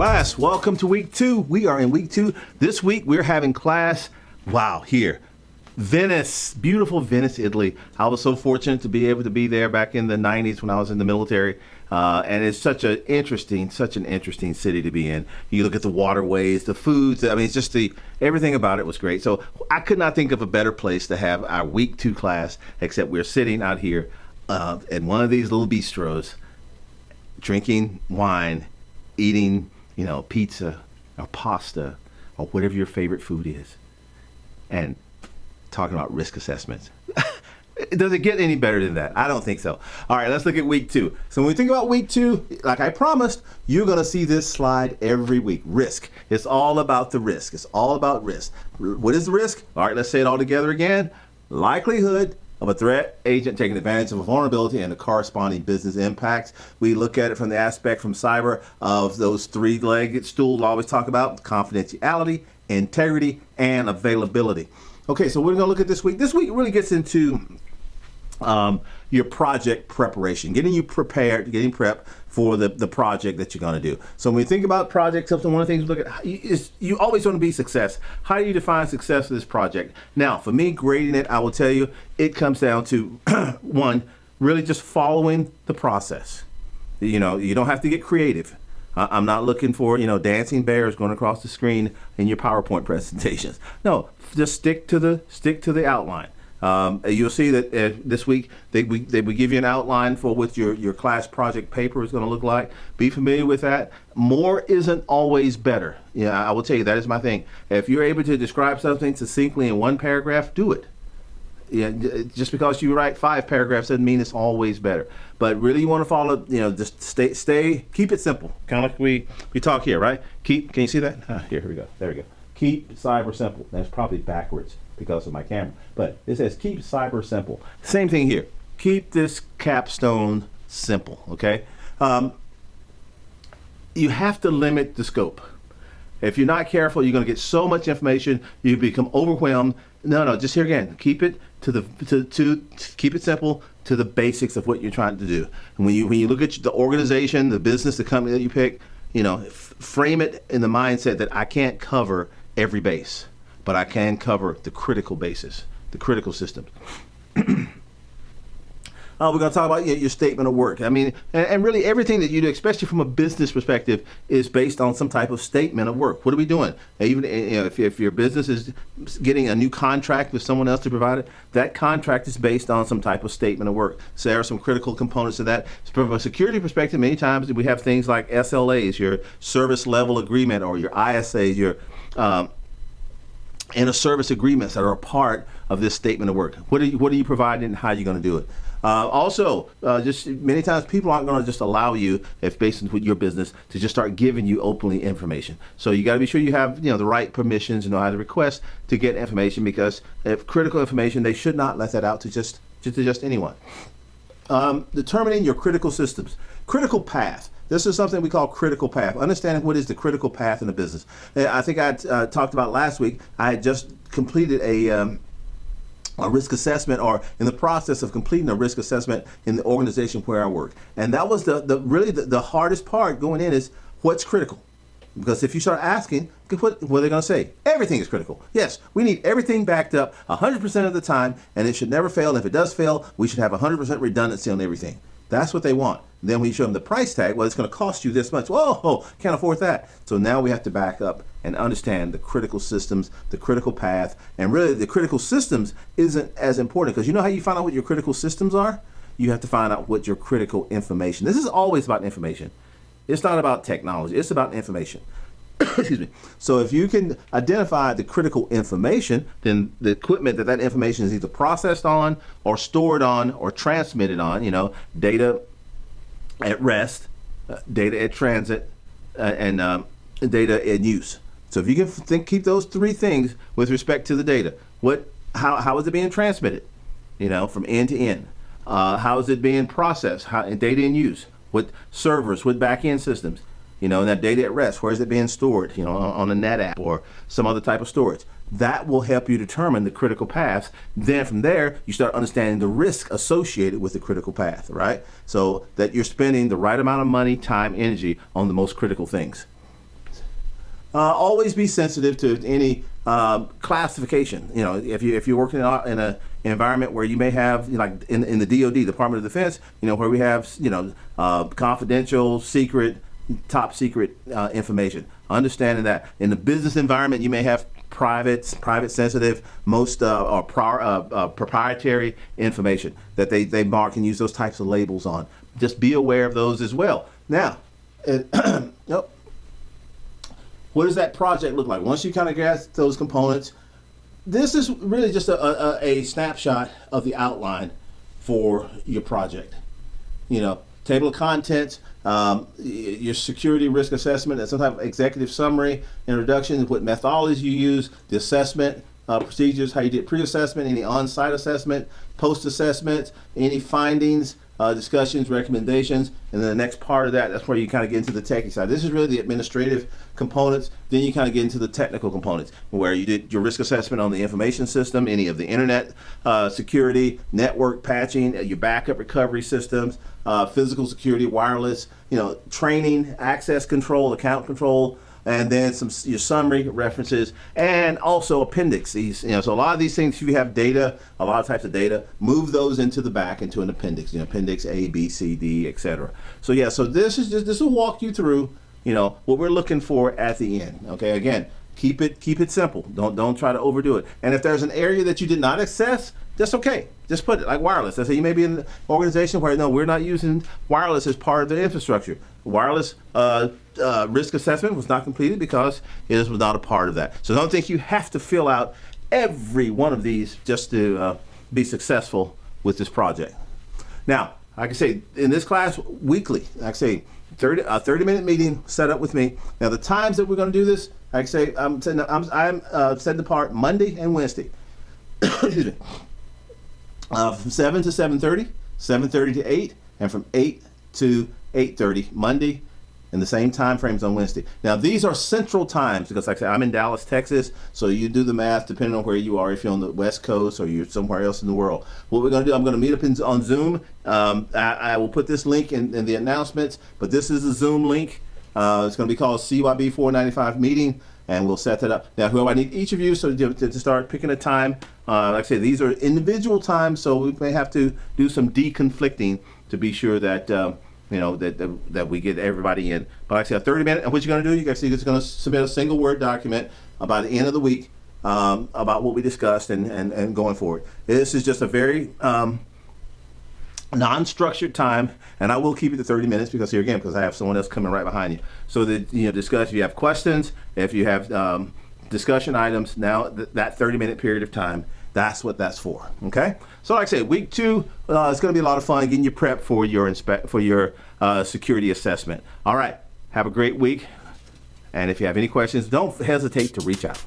Class, welcome to week 2. We are in week 2. This week we're having class, here. Venice, beautiful Venice, Italy. I was so fortunate to be able to be there back in the 90s when I was in the military. And it's such an interesting city to be in. You look at the waterways, the foods, it's just everything about it was great. So I could not think of a better place to have our week 2 class, except we're sitting out here in one of these little bistros, drinking wine, eating, pizza or pasta or whatever your favorite food is, and talking about risk assessments. Does it get any better than that? I don't think so. All right, let's look at week 2. So when we think about week 2, like I promised, you're going to see this slide every week. Risk. It's all about the risk. It's all about risk. What is the risk? All right, let's say it all together again. Likelihood of a threat agent taking advantage of a vulnerability and the corresponding business impacts. We look at it from the aspect from cyber of those 3-legged stools I always talk about: confidentiality, integrity, and availability. Okay, so we're going to look at this week. This week really gets into your project preparation, getting you prepared, getting prepped for the project that you're going to do. So when we think about projects, one of the things we look at is you always want to be success. How do you define success for this project? Now, for me, grading it, I will tell you, it comes down to one, really just following the process. You don't have to get creative. I'm not looking for, dancing bears going across the screen in your PowerPoint presentations. No, just stick to the outline. You'll see that this week they will give you an outline for what your class project paper is going to look like. Be familiar with that. More isn't always better. I will tell you, that is my thing. If you're able to describe something succinctly in 1 paragraph, do it. Just because you write 5 paragraphs doesn't mean it's always better. But really, you want to follow. Just keep it simple. Kind of like we talk here, right? Can you see that? Here we go. There we go. Keep cyber simple. That's probably backwards because of my camera, but it says keep cyber simple. Same thing here. Keep this capstone simple. Okay. You have to limit the scope. If you're not careful, you're going to get so much information you become overwhelmed. No. Just here again. Keep it keep it simple to the basics of what you're trying to do. And when you look at the organization, the business, the company that you pick, frame it in the mindset that I can't cover every base, but I can cover the critical bases, the critical systems. We're going to talk about your statement of work. And really everything that you do, especially from a business perspective, is based on some type of statement of work. What are we doing? Even if your business is getting a new contract with someone else to provide it, that contract is based on some type of statement of work. So there are some critical components to that. From a security perspective, many times we have things like SLAs, your service level agreement, or your ISAs, your inter-service agreements that are a part of this statement of work. What are you providing, and how are you going to do it? Just many times people aren't going to just allow you, if based on your business, to just start giving you openly information. So you got to be sure you have the right permissions and know how to request to get information, because if critical information, they should not let that out to just anyone. Determining your critical systems, critical path. This is something we call critical path. Understanding what is the critical path in a business. I think I talked about last week. I had just completed a risk assessment, or in the process of completing a risk assessment in the organization where I work. And that was really the hardest part going in, is what's critical. Because if you start asking, what are they going to say? Everything is critical. Yes, we need everything backed up 100% of the time, and it should never fail. And if it does fail, we should have 100% redundancy on everything. That's what they want. Then when you show them the price tag, well, it's going to cost you this much. Whoa, can't afford that. So now we have to back up and understand the critical systems, the critical path. And really, the critical systems isn't as important, because you know how you find out what your critical systems are? You have to find out what your critical information. This is always about information. It's not about technology. It's about information. Excuse me. So if you can identify the critical information, then the equipment that information is either processed on or stored on or transmitted on, data at rest, data at transit, and data in use. So if you can keep those 3 things with respect to the data, how is it being transmitted, from end to end? How is it being processed? Data in use? What servers? What back-end systems? And that data at rest, where is it being stored? On a NetApp or some other type of storage. That will help you determine the critical paths. Then from there, you start understanding the risk associated with the critical path, right? So that you're spending the right amount of money, time, energy on the most critical things. always be sensitive to any classification. You know, if you're working in an environment where you may have, you know, like in the DoD, Department of Defense, you know, where we have, you know, confidential, secret, top secret information. Understanding that in the business environment, you may have private sensitive, most or proprietary information that they mark and use those types of labels on. Just be aware of those as well. Now, what does that project look like? Once you kind of grasp those components, this is really just a snapshot of the outline for your project. You know, table of contents, your security risk assessment, and some type of executive summary, introduction, what methodologies you use, the assessment procedures, how you did pre-assessment, any on-site assessment, post-assessment, any findings, discussions, recommendations, and then the next part of that's where you kind of get into the techie side. This is really the administrative components. Then you kind of get into the technical components, where you did your risk assessment on the information system, any of the internet security, network patching, your backup recovery systems, physical security, wireless, you know, training, access control, account control, and then your summary references, and also appendices. You know, so a lot of these things, if you have data, a lot of types of data, move those into the back into an appendix. You know, appendix A, B, C, D, etc. So yeah, so this will walk you through, you know, what we're looking for at the end. Okay, again, keep it simple. Don't try to overdo it. And if there's an area that you did not access, that's okay. Just put it like wireless. I say you may be in an organization where no, we're not using wireless as part of the infrastructure. Wireless risk assessment was not completed because it was not a part of that. So don't think you have to fill out every one of these just to be successful with this project. Now, like I say, in this class weekly, like I say, 30-minute meeting set up with me. Now the times that we're going to do this, like I say, I'm setting apart Monday and Wednesday. Excuse me. From 7 to 7:30, 7:30 to 8, and from 8 to 8:30 Monday, and the same time frames on Wednesday. Now these are central times because, like I said, I'm in Dallas, Texas, so you do the math depending on where you are. If you're on the West Coast or you're somewhere else in the world, what we're going to do, I'm going to meet up on Zoom. I will put this link in the announcements, but this is a Zoom link. It's going to be called CYB 495 meeting, and we'll set that up. Now, I need each of you to start picking a time. Like I say, these are individual times, so we may have to do some deconflicting to be sure that you know that we get everybody in. But like I said, 30 minutes. And what you're going to do, you're going to submit a single Word document by the end of the week about what we discussed and going forward. This is just a very non-structured time, and I will keep it to 30 minutes because I have someone else coming right behind you. So that, you know, discuss if you have questions, if you have discussion items. Now that 30-minute period of time, that's what that's for. Okay. So like I said, week 2 it's going to be a lot of fun getting you prepped for your security assessment. All right. Have a great week, and if you have any questions, don't hesitate to reach out.